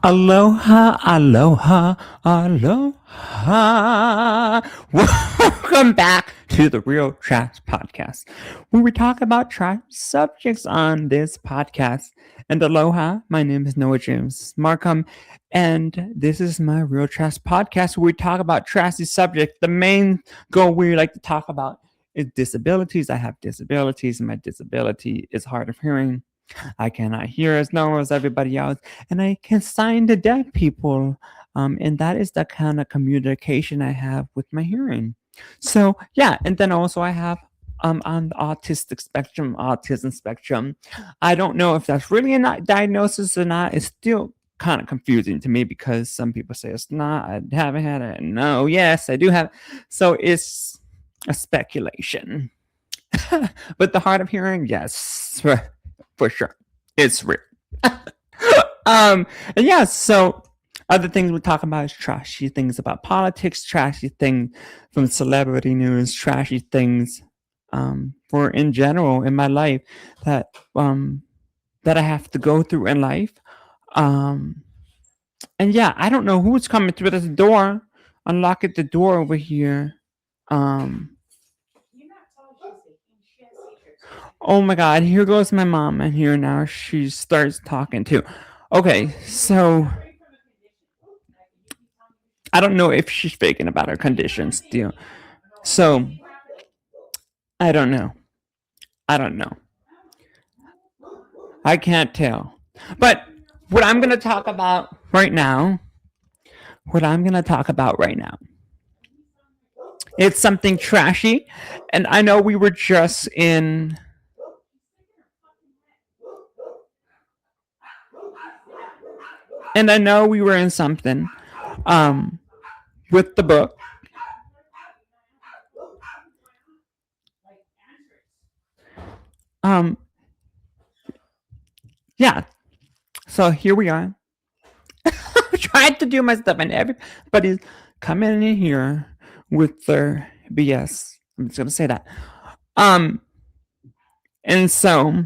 Aloha, aloha, aloha. Welcome back to the Real Trash Podcast, where we talk about trash subjects on this podcast. And aloha, my name is Noah James Markham, and this is my Real Trash Podcast, where we talk about trashy subjects. The main goal we like to talk about is disabilities. I have disabilities, and my disability is hard of hearing. I cannot hear as normal as everybody else, and I can sign to deaf people. And that is the kind of communication I have with my hearing. So yeah, and then also I have on the autism spectrum. I don't know if that's really a diagnosis or not. It's still kind of confusing to me because some people say it's not. I haven't had it. No, yes, I do have. So it's a speculation. But the hard of hearing, yes, for sure. It's real. And yeah, so other things we talk about is trashy things about politics, trashy things from celebrity news, trashy things for in general in my life that that I have to go through in life. And yeah, I don't know who's coming through this door. Unlocking the door over here. Oh my god, here goes my mom, and here now she starts talking too. Okay, so I don't know if she's faking about her condition still. So I don't know. I don't know. I can't tell. But what I'm gonna talk about right now, it's something trashy, and I know we were just in. And I know we were in something with the book. Um, yeah. So here we are. Trying to do my stuff, and everybody's coming in here with their BS. I'm just gonna say that. And so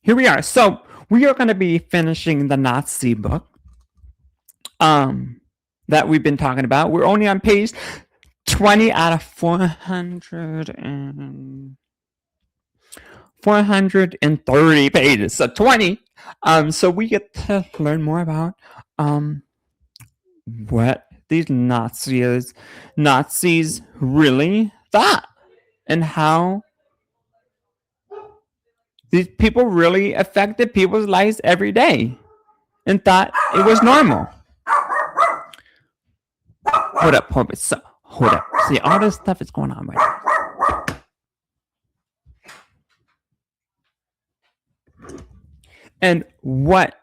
here we are. So we are gonna be finishing the Nazi book. That we've been talking about. We're only on page 20 out of 430 pages. So 20. So we get to learn more about what these Nazis really thought and how these people really affected people's lives every day and thought it was normal. Hold up. So, hold up. See, all this stuff is going on right now. And what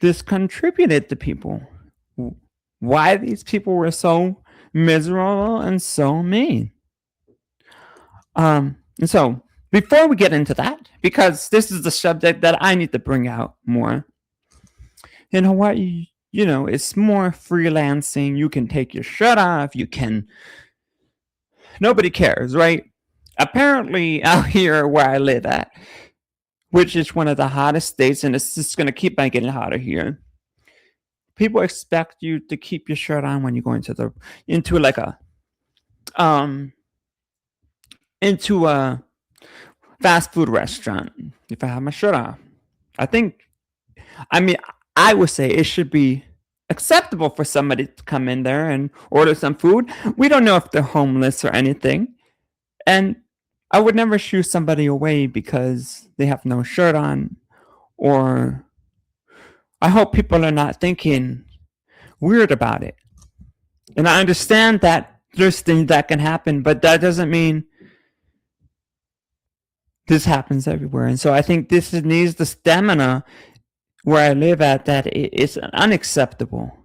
this contributed to people. Why these people were so miserable and so mean. And so before we get into that, because this is the subject that I need to bring out more, in Hawaii, you know, it's more freelancing. You can take your shirt off. You can. Nobody cares, right? Apparently, out here where I live at, which is one of the hottest states, and it's just going to keep on getting hotter here. People expect you to keep your shirt on when you go into a fast food restaurant. If I have my shirt off, I would say it should be acceptable for somebody to come in there and order some food. We don't know if they're homeless or anything, and I would never shoo somebody away because they have no shirt on, or I hope people are not thinking weird about it. And I understand that there's things that can happen, but that doesn't mean this happens everywhere. And so I think this needs the stamina where I live at, that it's unacceptable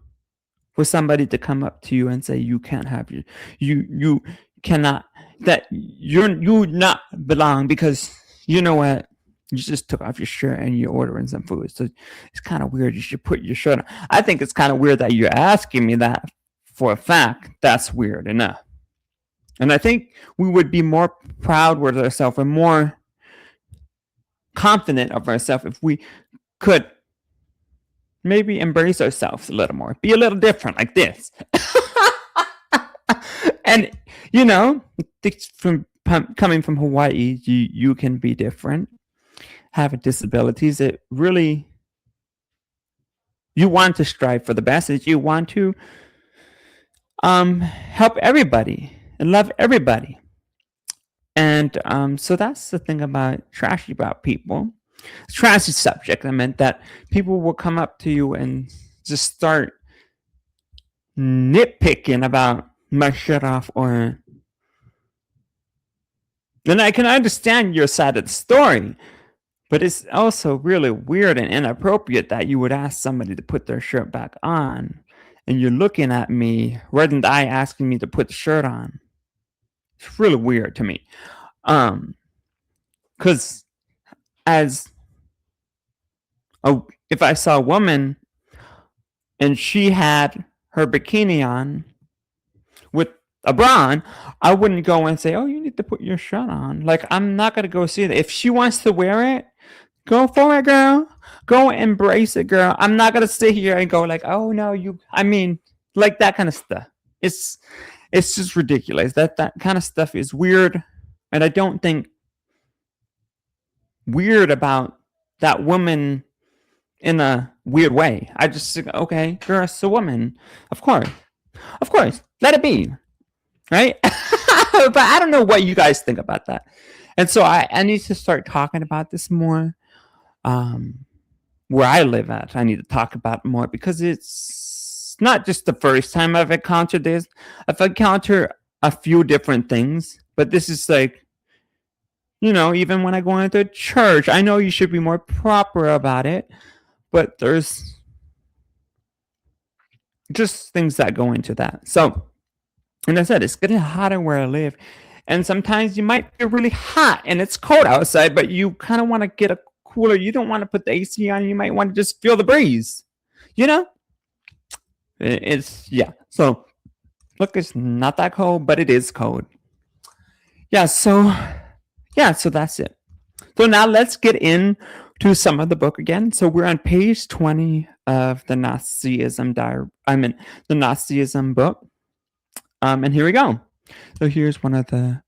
for somebody to come up to you and say you can't have you cannot, that you not belong because you know what, you just took off your shirt and you're ordering some food. So it's kind of weird. You should put your shirt on. I think it's kind of weird that you're asking me that for a fact. That's weird enough. And I think we would be more proud with ourselves and more confident of ourselves if we could maybe embrace ourselves a little more, be a little different like this. And, from coming from Hawaii, you can be different, have disabilities. It really, you want to strive for the best. You want to help everybody and love everybody. And so that's the thing about trashy about people. Trashy subject. I meant that people will come up to you and just start nitpicking about my shit off, or then I can understand your side of the story, but it's also really weird and inappropriate that you would ask somebody to put their shirt back on, and you're looking at me right in the eye asking me to put the shirt on. It's really weird to me. Because if I saw a woman and she had her bikini on with a bra on, I wouldn't go and say, "Oh, you need to put your shirt on." Like, I'm not gonna go see it. If she wants to wear it, go for it, girl. Go embrace it, girl. I'm not gonna sit here and go like, "Oh no, like that kind of stuff." It's just ridiculous. That kind of stuff is weird, and I don't think weird about that woman in a weird way. I just think, okay, girl, it's a woman. Of course, let it be. Right? But I don't know what you guys think about that. And so I need to start talking about this more. Where I live at, I need to talk about it more, because it's not just the first time I've encountered this. I've encountered a few different things, but this is like, even when I go into church, I know you should be more proper about it, but there's just things that go into that. So, and I said, it's getting hotter where I live. And sometimes you might be really hot and it's cold outside, but you kind of want to get a cooler. You don't want to put the AC on. You might want to just feel the breeze. It's, yeah. So, look, it's not that cold, but it is cold. So that's it. So now let's get into some of the book again. So we're on page 20 of the Nazism the Nazism book. And here we go. So here's one of the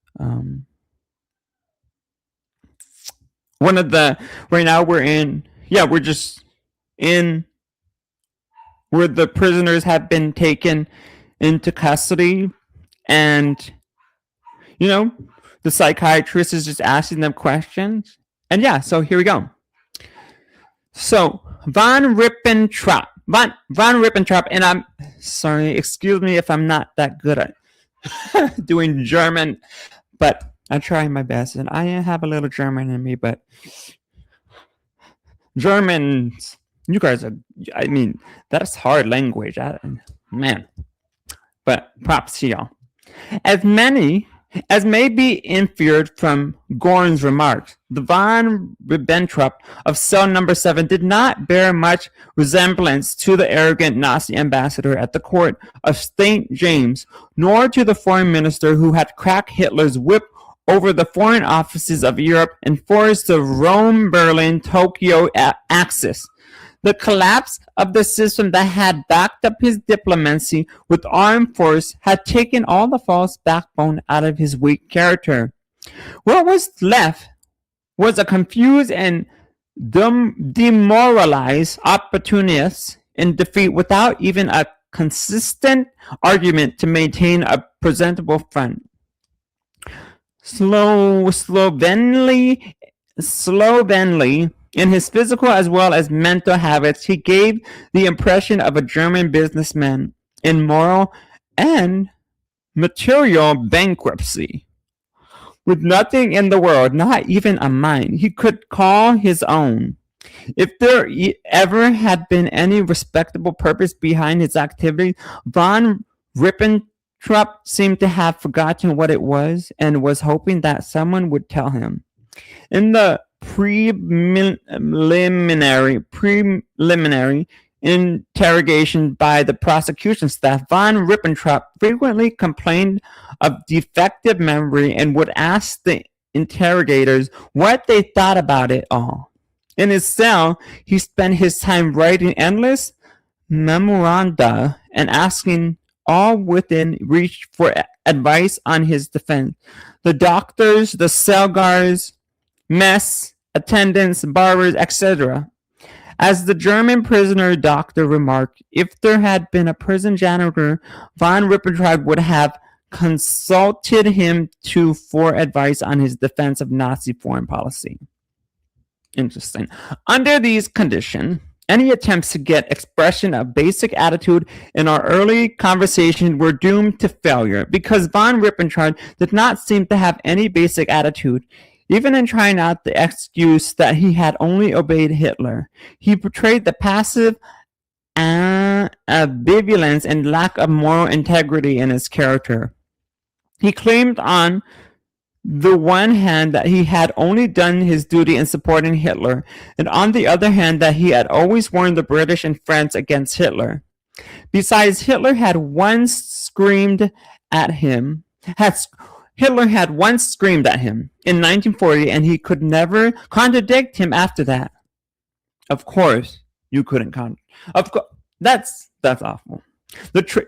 right now we're just in where the prisoners have been taken into custody, and the psychiatrist is just asking them questions. And so here we go. So von Ribbentrop, and I'm sorry, excuse me if I'm not that good at doing German, but I try my best, and I have a little German in me, but Germans, you guys are, that's hard language, man. But props to y'all. As may be inferred from Gorn's remarks, the von Ribbentrop of cell number 7 did not bear much resemblance to the arrogant Nazi ambassador at the court of St. James, nor to the foreign minister who had cracked Hitler's whip over the foreign offices of Europe and forced the Rome-Berlin-Tokyo axis. The collapse of the system that had backed up his diplomacy with armed force had taken all the false backbone out of his weak character. What was left was a confused and demoralized opportunist in defeat without even a consistent argument to maintain a presentable front. Slovenly, in his physical as well as mental habits, he gave the impression of a German businessman in moral and material bankruptcy. With nothing in the world, not even a mind, he could call his own. If there ever had been any respectable purpose behind his activity, von Ribbentrop seemed to have forgotten what it was and was hoping that someone would tell him. In the preliminary interrogation by the prosecution staff, von Ribbentrop frequently complained of defective memory and would ask the interrogators what they thought about it all. In his cell, he spent his time writing endless memoranda and asking all within reach for advice on his defense. The doctors, the cell guards, mess attendants, barbers, etc. As the German prisoner doctor remarked, if there had been a prison janitor, von Ribbentrop would have consulted him for advice on his defense of Nazi foreign policy. Interesting. Under these conditions, any attempts to get expression of basic attitude in our early conversation were doomed to failure because von Ribbentrop did not seem to have any basic attitude. Even in trying out the excuse that he had only obeyed Hitler, he portrayed the passive ambivalence and lack of moral integrity in his character. He claimed on the one hand that he had only done his duty in supporting Hitler, and on the other hand that he had always warned the British and France against Hitler. Besides, Hitler had once screamed at him in 1940, and he could never contradict him after that. Of course, you couldn't Of course, that's awful.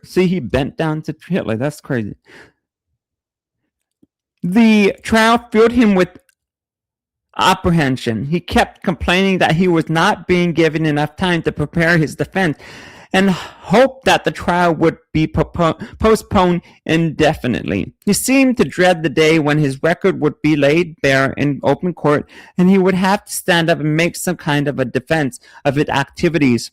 See, he bent down to Hitler. That's crazy. The trial filled him with apprehension. He kept complaining that he was not being given enough time to prepare his defense and hoped that the trial would be postponed indefinitely. He seemed to dread the day when his record would be laid bare in open court and he would have to stand up and make some kind of a defense of his activities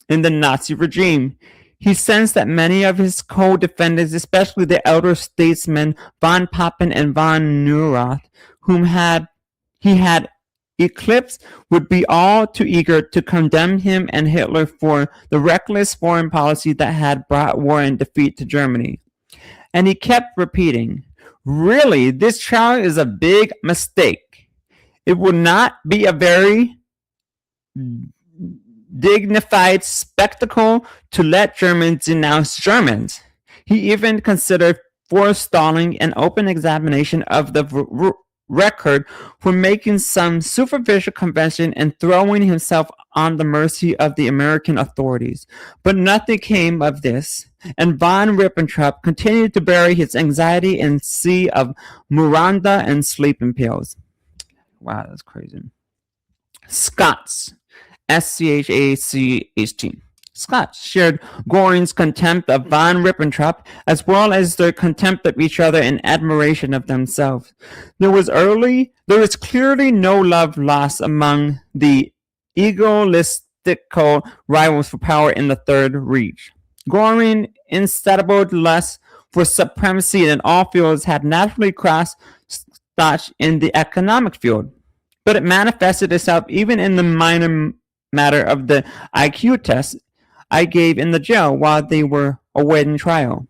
in the Nazi regime. He sensed that many of his co-defendants, especially the elder statesmen von Papen and von Neurath, whom he had eclipsed, would be all too eager to condemn him and Hitler for the reckless foreign policy that had brought war and defeat to Germany. And he kept repeating, "Really, this trial is a big mistake. It will not be a very dignified spectacle to let Germans denounce Germans." He even considered forestalling an open examination of the record for making some superficial confession and throwing himself on the mercy of the American authorities. But nothing came of this, and von Ribbentrop continued to bury his anxiety in a sea of memoranda and sleeping pills. Wow, that's crazy. Scots. S-C-H-A-C-H-T. Scots shared Göring's contempt of von Ribbentrop as well as their contempt of each other and admiration of themselves. There was clearly no love lost among the egoistical rivals for power in the Third Reich. Göring, insatiable lust for supremacy in all fields, had naturally crossed Scotch in the economic field, but it manifested itself even in the minor matter of the IQ test I gave in the jail while they were awaiting trial.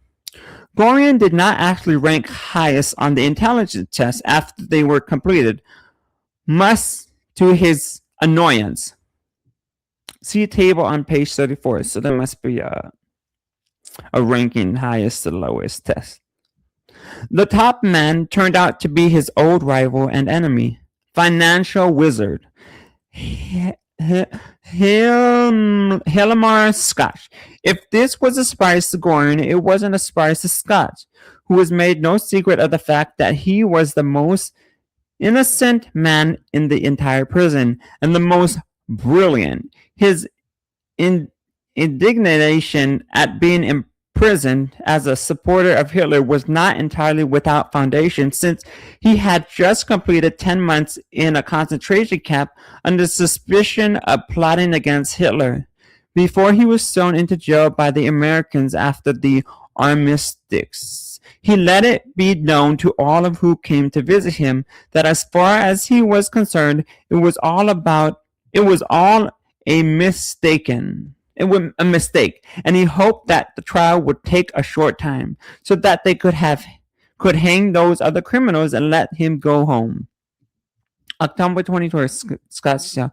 Göring did not actually rank highest on the intelligence test after they were completed, much to his annoyance. See a table on page 34, so there must be a ranking highest to lowest test. The top man turned out to be his old rival and enemy, financial wizard Hilmar Scotch. If this was a surprise to Göring, it wasn't a surprise to Scotch, who was made no secret of the fact that he was the most innocent man in the entire prison and the most brilliant. His indignation at being imprisoned as a supporter of Hitler was not entirely without foundation, since he had just completed 10 months in a concentration camp under suspicion of plotting against Hitler, before he was thrown into jail by the Americans after the armistice. He let it be known to all of who came to visit him that as far as he was concerned, it was all a mistake, and he hoped that the trial would take a short time so that they could hang those other criminals and let him go home. October 24th, Scott said,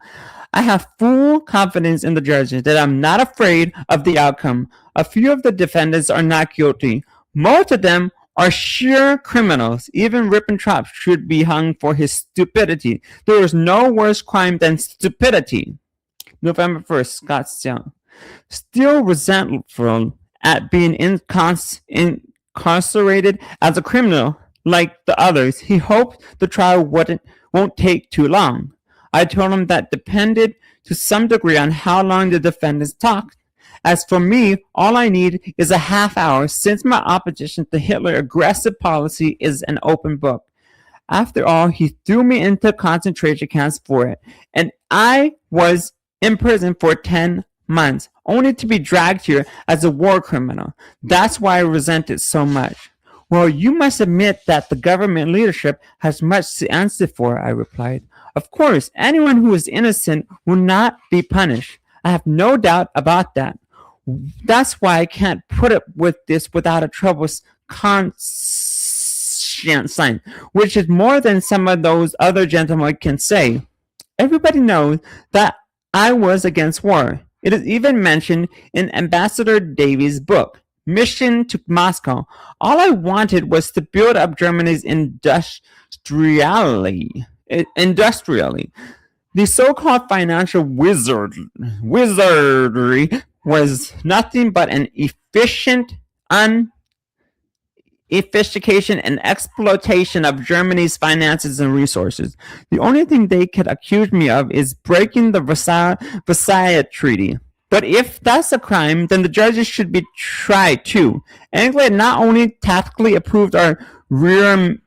"I have full confidence in the judges that I'm not afraid of the outcome. A few of the defendants are not guilty. Most of them are sheer criminals. Even Ribbentrop should be hung for his stupidity. There is no worse crime than stupidity. November 1st, Scottsdale. Still resentful at being incarcerated as a criminal like the others, he hoped the trial won't take too long. I told him that depended to some degree on how long the defendants talked. As for me, all I need is a half hour, since my opposition to Hitler's aggressive policy is an open book. After all, he threw me into concentration camps for it, and I was in prison for 10 months, only to be dragged here as a war criminal. That's why I resent it so much. Well, you must admit that the government leadership has much to answer for, I replied. Of course, anyone who is innocent will not be punished. I have no doubt about that. That's why I can't put up with this without a troublous conscience, which is more than some of those other gentlemen can say. Everybody knows that I was against war. It is even mentioned in Ambassador Davies' book, Mission to Moscow. All I wanted was to build up Germany's industrially. The so-called financial wizardry was nothing but an efficient and exploitation of Germany's finances and resources. The only thing they could accuse me of is breaking the Versailles Treaty. But if that's a crime, then the judges should be tried too. England not only tactically approved our rearmament,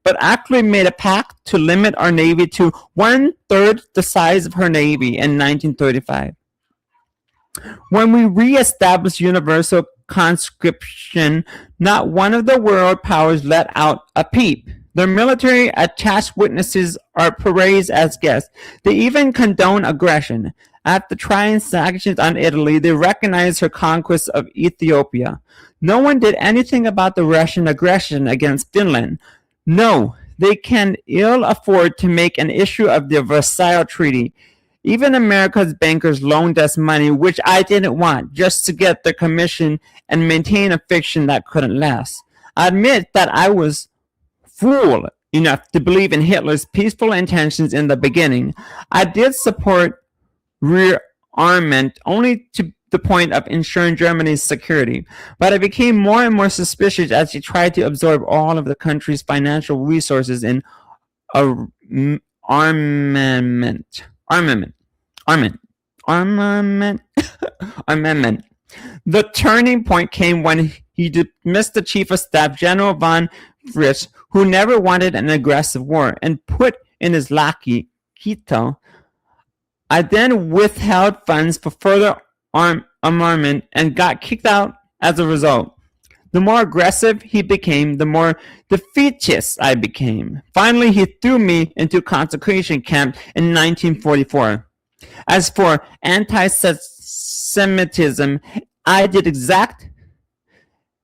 but actually made a pact to limit our navy to 1/3 the size of her navy in 1935. When we re-established universal conscription, not one of the world powers let out a peep. Their military attached witnesses are praised as guests. They even condone aggression. After trying sanctions on Italy, they recognized her conquest of Ethiopia. No one did anything about the Russian aggression against Finland. No, they can ill afford to make an issue of the Versailles Treaty. Even America's bankers loaned us money, which I didn't want, just to get their commission and maintain a fiction that couldn't last. I admit that I was fool enough to believe in Hitler's peaceful intentions in the beginning. I did support rearmament only to the point of ensuring Germany's security, but I became more and more suspicious as he tried to absorb all of the country's financial resources in armament. The turning point came when he dismissed the chief of staff, General von Fritz, who never wanted an aggressive war, and put in his lackey, Quito. I then withheld funds for further armament and got kicked out as a result. The more aggressive he became, the more defeatist I became. Finally, he threw me into a concentration camp in 1944. As for anti-Semitism, I did exact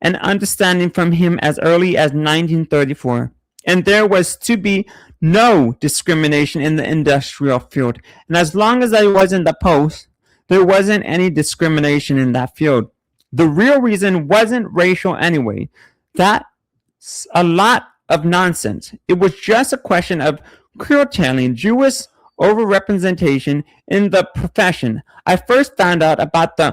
an understanding from him as early as 1934. And there was to be no discrimination in the industrial field. And as long as I was in the post, there wasn't any discrimination in that field. The real reason wasn't racial anyway. That's a lot of nonsense. It was just a question of curtailing Jewish overrepresentation in the profession. I first found out about the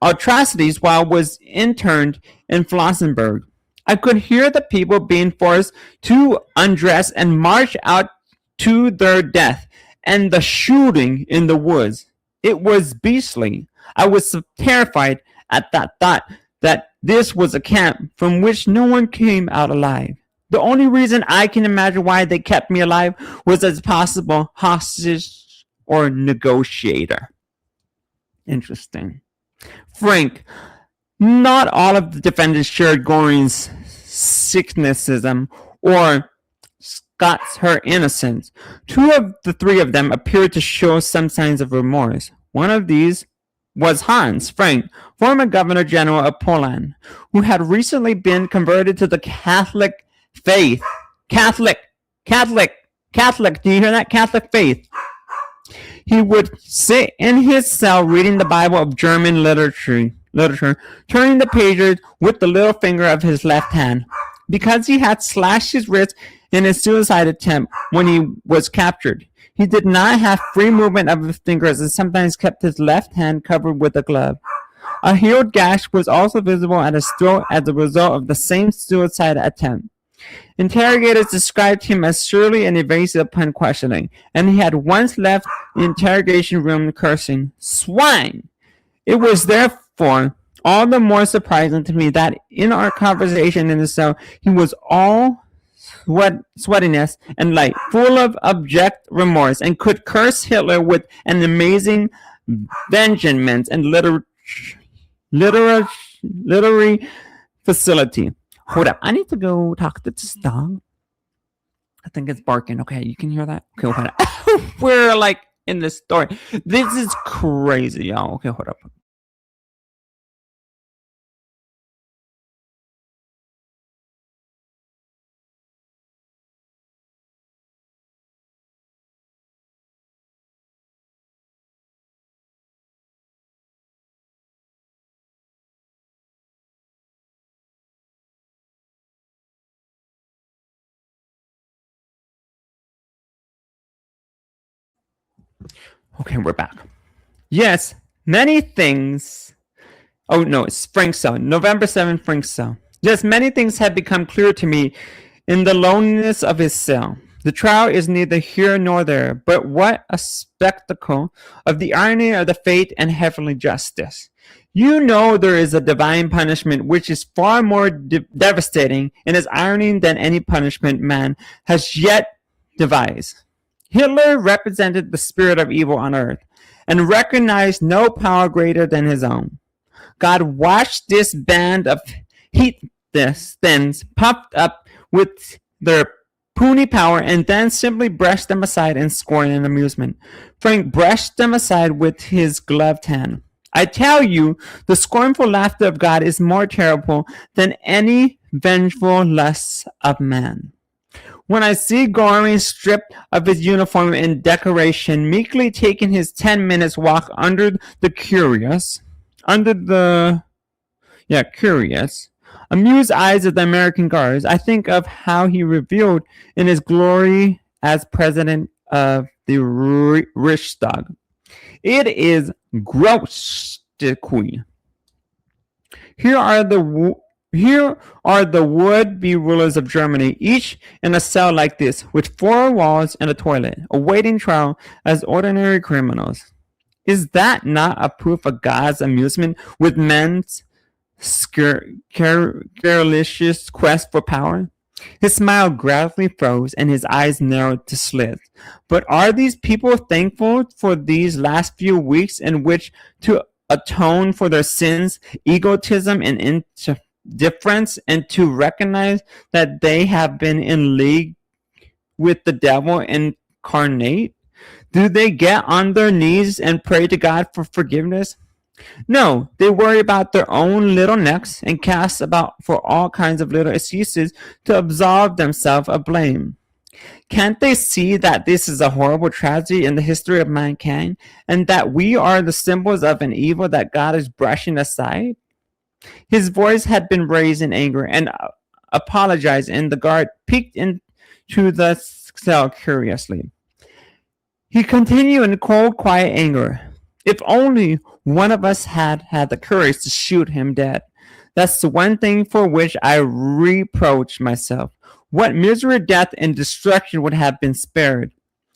atrocities while I was interned in Flossenburg. I could hear the people being forced to undress and march out to their death, and the shooting in the woods. It was beastly. I was so terrified at that thought that this was a camp from which no one came out alive. The only reason I can imagine why they kept me alive was as a possible hostage or negotiator. Interesting. Frank, not all of the defendants shared Goring's cynicism or Scott's her innocence. Two of the three of them appeared to show some signs of remorse. One of these was Hans Frank, former Governor General of Poland, who had recently been converted to the Catholic faith. Catholic. Do you hear that? Catholic faith. He would sit in his cell reading the Bible of German literature. literature, turning the pages with the little finger of his left hand. Because he had slashed his wrist in his suicide attempt when he was captured, he did not have free movement of his fingers and sometimes kept his left hand covered with a glove. A healed gash was also visible at his throat as a result of the same suicide attempt. Interrogators described him as surly and evasive upon questioning, and he had once left the interrogation room cursing, "Swine!" It was therefore all the more surprising to me that in our conversation in the cell, he was all sweatiness and light, full of abject remorse, and could curse Hitler with an amazing vehemence and literary facility. Hold up, I need to go talk to this dog. I think it's barking. Okay, you can hear that? Okay, hold up. We're like in this story. This is crazy, y'all. Okay, hold up. Okay, we're back. Yes, many things. Oh no, it's Frank's cell. November 7th, Frank's cell. Yes, many things have become clear to me in the loneliness of his cell. The trial is neither here nor there, but what a spectacle of the irony of the fate and heavenly justice. You know there is a divine punishment which is far more devastating in its irony than any punishment man has yet devised. Hitler represented the spirit of evil on earth and recognized no power greater than his own. God watched this band of heathens puffed up with their puny power and then simply brushed them aside in scorn and amusement. Frank brushed them aside with his gloved hand. I tell you, the scornful laughter of God is more terrible than any vengeful lust of man. When I see Goring stripped of his uniform and decoration, meekly taking his 10 minutes walk under the curious, amused eyes of the American guards, I think of how he revealed in his glory as president of the Reichstag. It is Gross-Stücke. Here are the would-be rulers of Germany, each in a cell like this, with 4 walls and a toilet, awaiting trial as ordinary criminals. Is that not a proof of God's amusement with men's carelicious quest for power? His smile gradually froze and his eyes narrowed to slits. But are these people thankful for these last few weeks in which to atone for their sins, egotism, and indifference, and to recognize that they have been in league with the devil incarnate? Do they get on their knees and pray to God for forgiveness? No, they worry about their own little necks and cast about for all kinds of little excuses to absolve themselves of blame. Can't they see that this is a horrible tragedy in the history of mankind, and that we are the symbols of an evil that God is brushing aside? His voice had been raised in anger and apologized, and the guard peeked into the cell curiously. He continued in cold, quiet anger. If only one of us had the courage to shoot him dead. That's the one thing for which I reproach myself. What misery, death, and destruction would have been spared.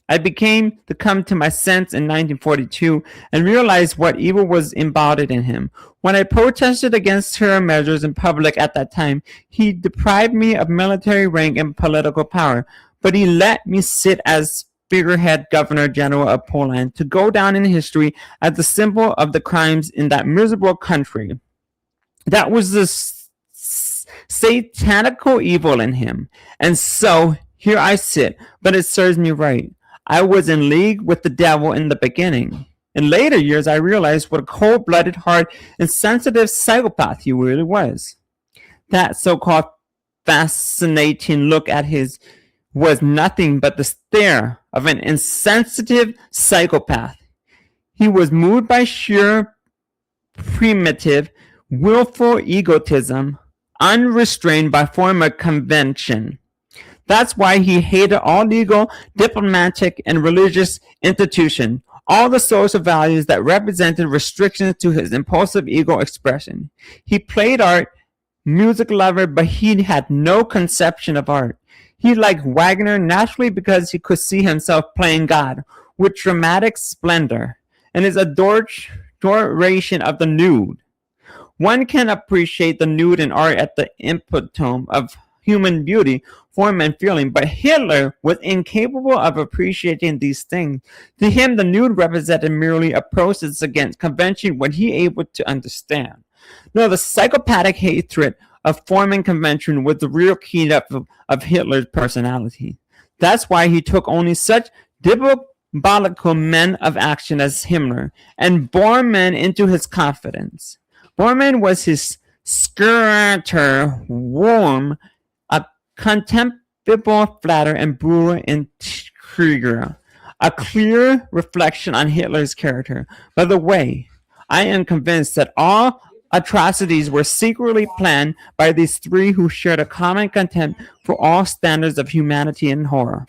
I became to come to my sense in 1942 and realized what evil was embodied in him. When I protested against terror measures in public at that time, he deprived me of military rank and political power, but he let me sit as figurehead Governor General of Poland to go down in history as the symbol of the crimes in that miserable country. That was the satanical evil in him. And so here I sit, but it serves me right. I was in league with the devil in the beginning. In later years, I realized what a cold-blooded, hard, and sensitive psychopath he really was. That so-called fascinating look at his was nothing but the stare of an insensitive psychopath. He was moved by sheer primitive willful egotism, unrestrained by former convention. That's why he hated all legal, diplomatic, and religious institutions, all the social values that represented restrictions to his impulsive ego expression. He played art, music lover, but he had no conception of art. He liked Wagner naturally because he could see himself playing God with dramatic splendor and his adoration of the nude. One can appreciate the nude in art at the epitome of human beauty, form, and feeling, but Hitler was incapable of appreciating these things. To him, the nude represented merely a process against convention when he able to understand. No, the psychopathic hatred of form and convention was the real keynote of Hitler's personality. That's why he took only such diabolical men of action as Himmler and bore men into his confidence. Bormann was his skirter, warm, a contemptible flatterer, and brutal intriguer. A clear reflection on Hitler's character. By the way, I am convinced that all atrocities were secretly planned by these three who shared a common contempt for all standards of humanity and horror.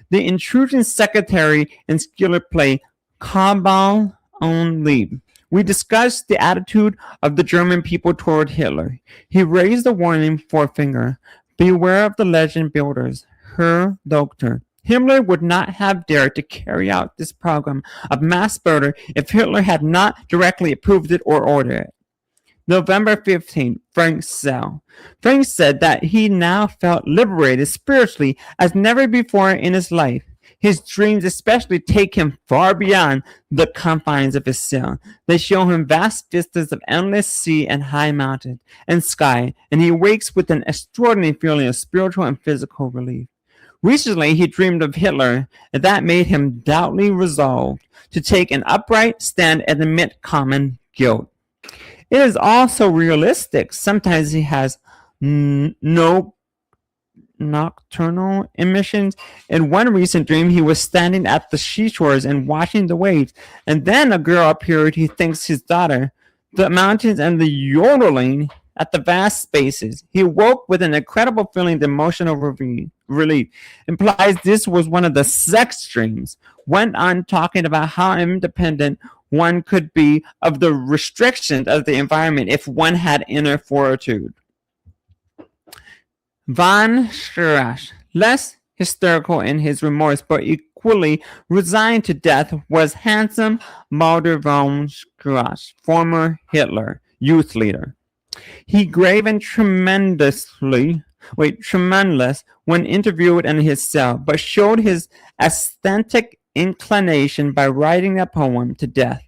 The intrusion secretary and skiller play Cabal on Liebe. We discussed the attitude of the German people toward Hitler. He raised the warning forefinger. Beware of the legend builders. Herr Doktor. Himmler would not have dared to carry out this program of mass murder if Hitler had not directly approved it or ordered it. November 15th, Frank Sell. Frank said that he now felt liberated spiritually as never before in his life. His dreams especially take him far beyond the confines of his cell. They show him vast vistas of endless sea and high mountain and sky, and he wakes with an extraordinary feeling of spiritual and physical relief. Recently, he dreamed of Hitler, and that made him doubly resolved to take an upright stand and admit common guilt. It is also realistic. Sometimes he has no nocturnal emissions. In one recent dream, he was standing at the seashores and watching the waves, and then a girl appeared. He thinks his daughter, the mountains, and the yodeling at the vast spaces. He woke with an incredible feeling of emotional relief. Implies this was one of the sex dreams. Went on talking about how independent one could be of the restrictions of the environment if one had inner fortitude. Von Schirach, less hysterical in his remorse but equally resigned to death, was handsome Mulder von Schirach, former Hitler youth leader. He grave and tremendous when interviewed in his cell, but showed his aesthetic inclination by writing a poem to death.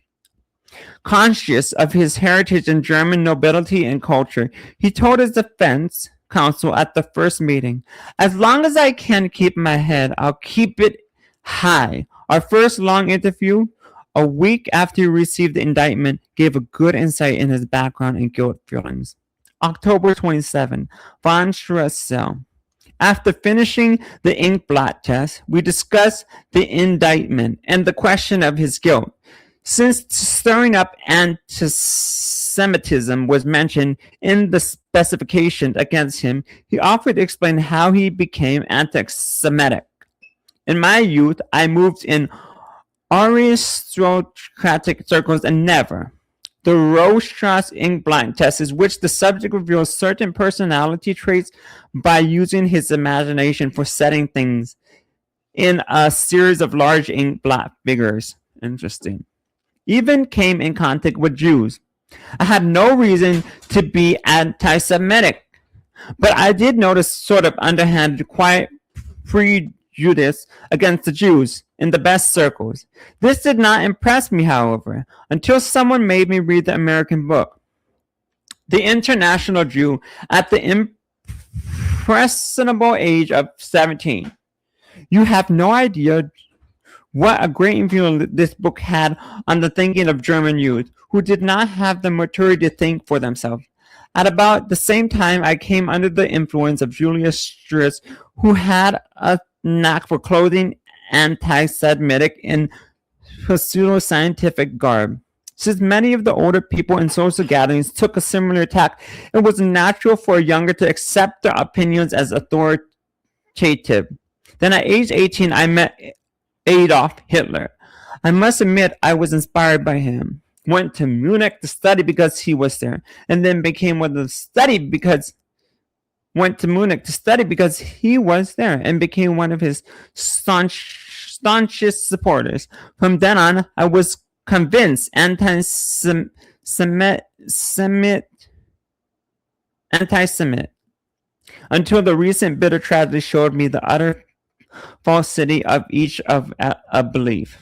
Conscious of his heritage in German nobility and culture, he told his defense counsel at the first meeting, "As long as I can keep my head, I'll keep it high." Our first long interview, a week after he received the indictment, gave a good insight in his background and guilt feelings. October 27, von Schirach. After finishing the ink blot test, we discussed the indictment and the question of his guilt. Since stirring up anti-Semitism was mentioned in the specifications against him, he offered to explain how he became anti-Semitic. In my youth, I moved in aristocratic circles and never. The Rostrauss ink blot test is which the subject reveals certain personality traits by using his imagination for setting things in a series of large ink blot figures. Interesting. Even came in contact with Jews. I had no reason to be anti-Semitic, but I did notice sort of underhanded, quiet prejudice against the Jews in the best circles. This did not impress me, however, until someone made me read the American book, The International Jew, at the impressionable age of 17. You have no idea what a great influence this book had on the thinking of German youth who did not have the maturity to think for themselves. At about the same time, I came under the influence of Julius Stritz, who had a knack for clothing anti-Semitic in pseudo-scientific garb. Since many of the older people in social gatherings took a similar tack, it was natural for a younger to accept their opinions as authoritative. Then at age 18, I met Adolf Hitler. I must admit I was inspired by him. Went to Munich to study because he was there, and then became one of the study because went to Munich to study because he was there, and became one of his staunchest supporters. From then on, I was convinced anti-Semite until the recent bitter tragedy showed me the utter falsity of each of a belief.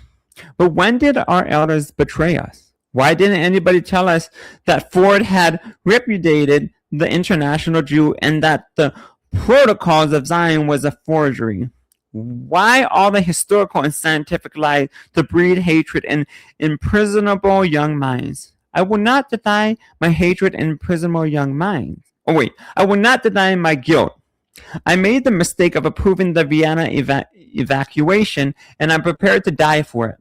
But when did our elders betray us? Why didn't anybody tell us that Ford had repudiated the international Jew and that the protocols of Zion was a forgery? Why all the historical and scientific lies to breed hatred in imprisonable young minds? I will not deny my hatred in imprisonable young minds. I will not deny my guilt. I made the mistake of approving the Vienna evacuation, and I'm prepared to die for it.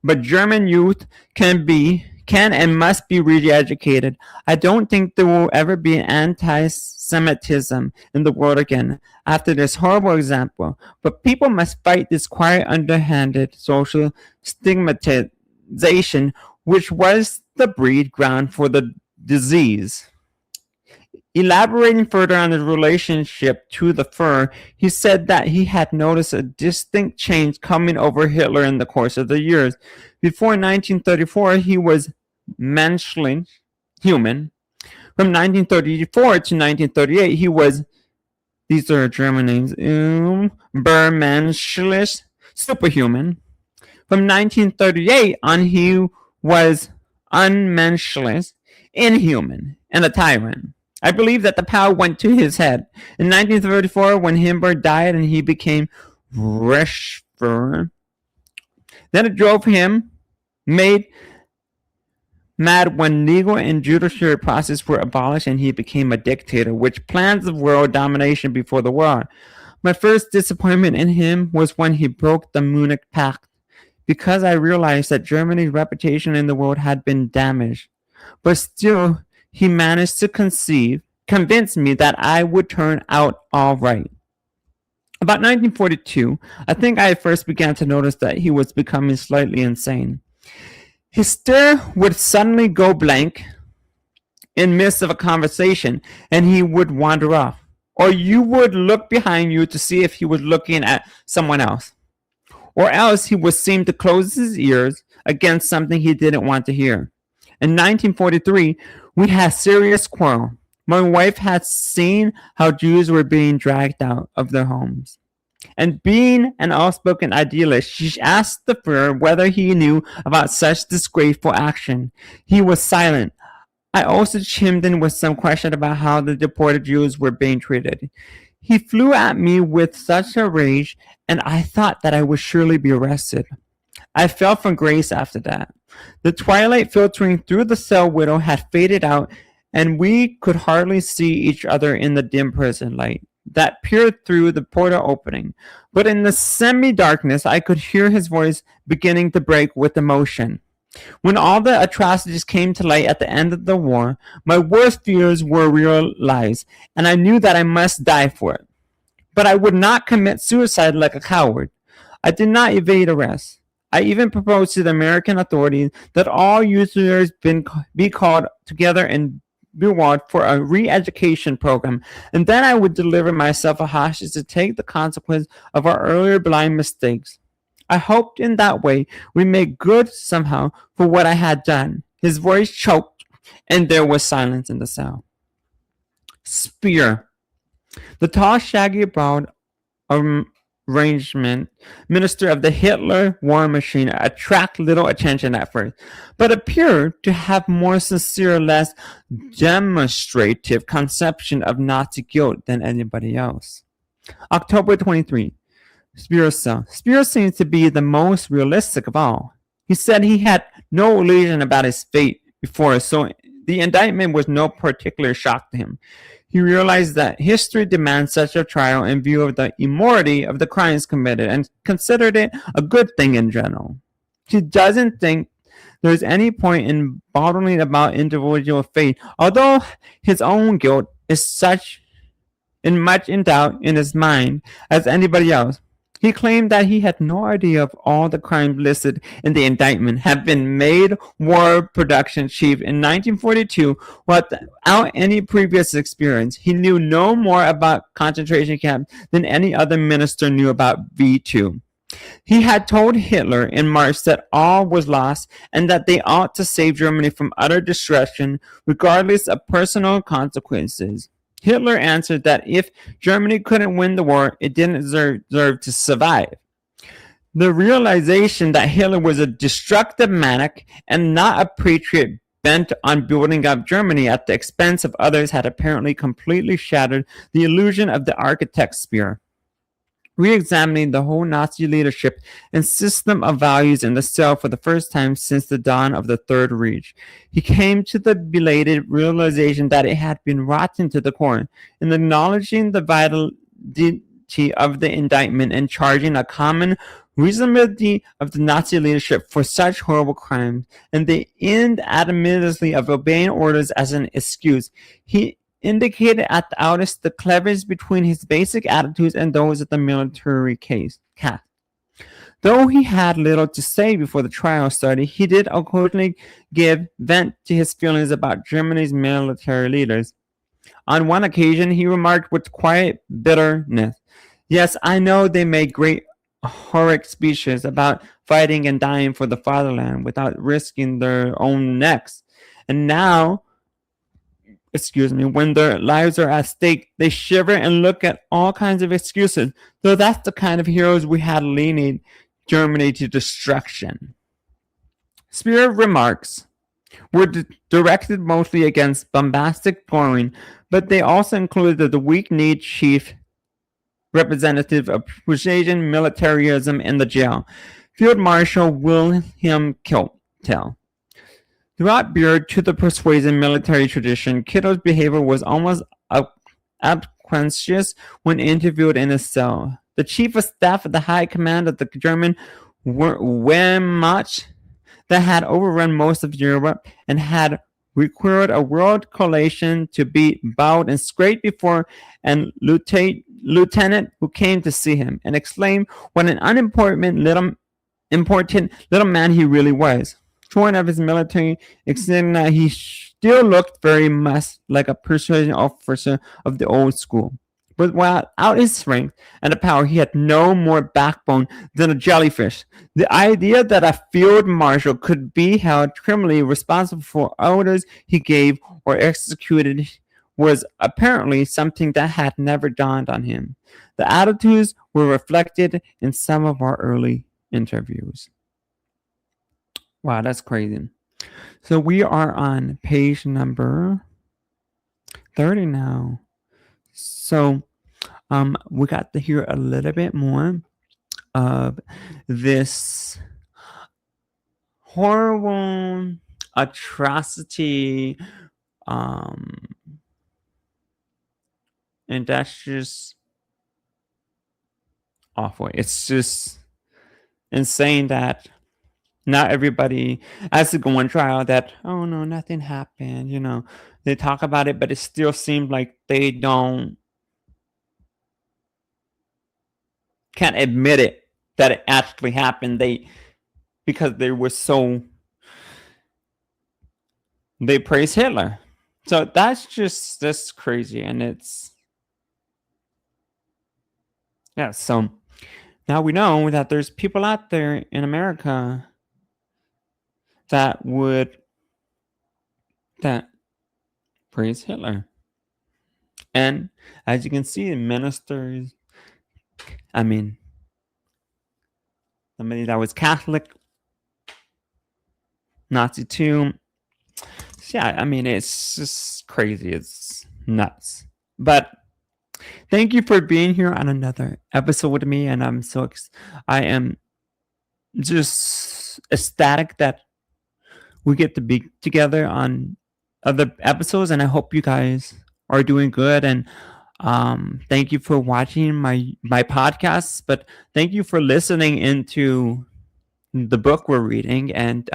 But German youth can and must be re-educated. I don't think there will ever be anti-Semitism in the world again after this horrible example. But people must fight this quiet, underhanded social stigmatization, which was the breed ground for the disease. Elaborating further on his relationship to the fur, he said that he had noticed a distinct change coming over Hitler in the course of the years. Before 1934, he was menschlich, human. From 1934 to 1938, he was, these are German names, Übermenschlich, superhuman. From 1938 on, he was unmenschlich, inhuman, and a tyrant. I believe that the power went to his head. In 1934, when Himmler died and he became Reichsführer, then it drove him mad when legal and judiciary processes were abolished and he became a dictator, which plans of world domination before the war. My first disappointment in him was when he broke the Munich Pact, because I realized that Germany's reputation in the world had been damaged. But still, he managed to convince me that I would turn out all right. About 1942, I think I first began to notice that he was becoming slightly insane. His stare would suddenly go blank in midst of a conversation, and he would wander off. Or you would look behind you to see if he was looking at someone else. Or else he would seem to close his ears against something he didn't want to hear. In 1943, we had a serious quarrel. My wife had seen how Jews were being dragged out of their homes. And being an outspoken idealist, she asked the Führer whether he knew about such disgraceful action. He was silent. I also chimed in with some question about how the deported Jews were being treated. He flew at me with such a rage, and I thought that I would surely be arrested. I fell from grace after that. The twilight filtering through the cell window had faded out, and we could hardly see each other in the dim prison light that peered through the portal opening. But in the semi-darkness, I could hear his voice beginning to break with emotion. When all the atrocities came to light at the end of the war, my worst fears were realized, and I knew that I must die for it. But I would not commit suicide like a coward. I did not evade arrest. I even proposed to the American authorities that all users be called together and reward for a re-education program, and then I would deliver myself a hostage to take the consequence of our earlier blind mistakes. I hoped in that way we make good somehow for what I had done. His voice choked, and there was silence in the cell. Speer. The tall, shaggy-browed arrangement minister of the Hitler war machine attracted little attention at first, but appeared to have more sincere, less demonstrative conception of Nazi guilt than anybody else. October 23. Speer seems to be the most realistic of all. He said he had no illusion about his fate before, so the indictment was no particular shock to him. He realized that history demands such a trial in view of the immorality of the crimes committed and considered it a good thing in general. He doesn't think there's any point in bothering about individual fate, although his own guilt is such and much in doubt in his mind as anybody else. He claimed that he had no idea of all the crimes listed in the indictment had been made war production chief in 1942 without any previous experience. He knew no more about concentration camps than any other minister knew about V2. He had told Hitler in March that all was lost and that they ought to save Germany from utter destruction, regardless of personal consequences. Hitler answered that if Germany couldn't win the war, it didn't deserve to survive. The realization that Hitler was a destructive maniac and not a patriot bent on building up Germany at the expense of others had apparently completely shattered the illusion of the architect's spear. Re-examining the whole Nazi leadership and system of values in the cell for the first time since the dawn of the Third Reich, he came to the belated realization that it had been rotten to the core. In acknowledging the validity of the indictment and charging a common reasonability of the Nazi leadership for such horrible crimes, and the inadmissibility of obeying orders as an excuse, he indicated at the outset the cleverness between his basic attitudes and those of the military caste. Though he had little to say before the trial started, he did occasionally give vent to his feelings about Germany's military leaders. On one occasion, he remarked with quiet bitterness, "Yes, I know they make great heroic speeches about fighting and dying for the fatherland without risking their own necks. And now, when their lives are at stake, they shiver and look at all kinds of excuses. So that's the kind of heroes we had leading Germany to destruction." Spear's remarks were directed mostly against bombastic pouring, but they also included the weak-kneed chief representative of Prussian militarism in the jail, Field Marshal Wilhelm Tell. Throughout Beard to the persuasive military tradition, Kittel's behavior was almost obnoxious when interviewed in his cell. The chief of staff of the high command of the German Wehrmacht that had overrun most of Europe and had required a world coalition to be bowed and scraped before an lieutenant who came to see him and exclaimed what an unimportant little man he really was. Shorn of his military insignia, he still looked very much like a persuasion officer of the old school. But without his strength and the power, he had no more backbone than a jellyfish. The idea that a field marshal could be held criminally responsible for orders he gave or executed was apparently something that had never dawned on him. The attitudes were reflected in some of our early interviews. Wow, that's crazy. So we are on page number 30 now. So we got to hear a little bit more of this horrible atrocity, and that's just awful. It's just insane that not everybody has to go on trial that, oh no, nothing happened, they talk about it, but it still seems like they can't admit it, that it actually happened. Because they praise Hitler. So that's crazy. And so now we know that there's people out there in America that praise Hitler. And as you can see, ministers, somebody that was Catholic, Nazi too. Yeah, it's just crazy. It's nuts. But thank you for being here on another episode with me. And I am just ecstatic that we get to be together on other episodes, and I hope you guys are doing good. And thank you for watching my podcasts, but thank you for listening into the book we're reading. And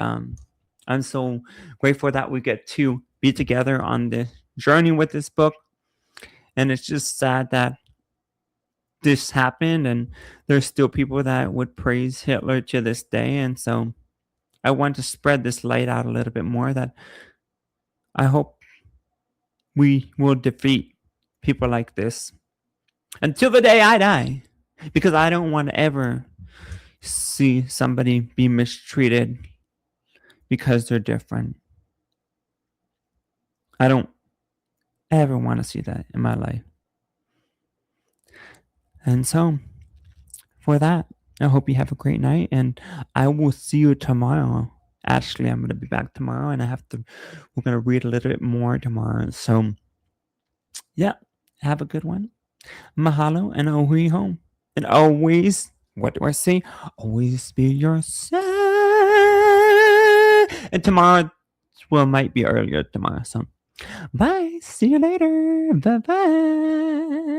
I'm so grateful that we get to be together on this journey with this book. And it's just sad that this happened, and there's still people that would praise Hitler to this day. And so I want to spread this light out a little bit more, that I hope we will defeat people like this until the day I die, because I don't want to ever see somebody be mistreated because they're different. I don't ever want to see that in my life. And so, for that, I hope you have a great night, and I will see you tomorrow. Actually, I'm going to be back tomorrow, and we're going to read a little bit more tomorrow. So, yeah, have a good one. Mahalo and ohui home. And always, what do I say? Always be yourself. And tomorrow, might be earlier tomorrow. So, bye. See you later. Bye bye.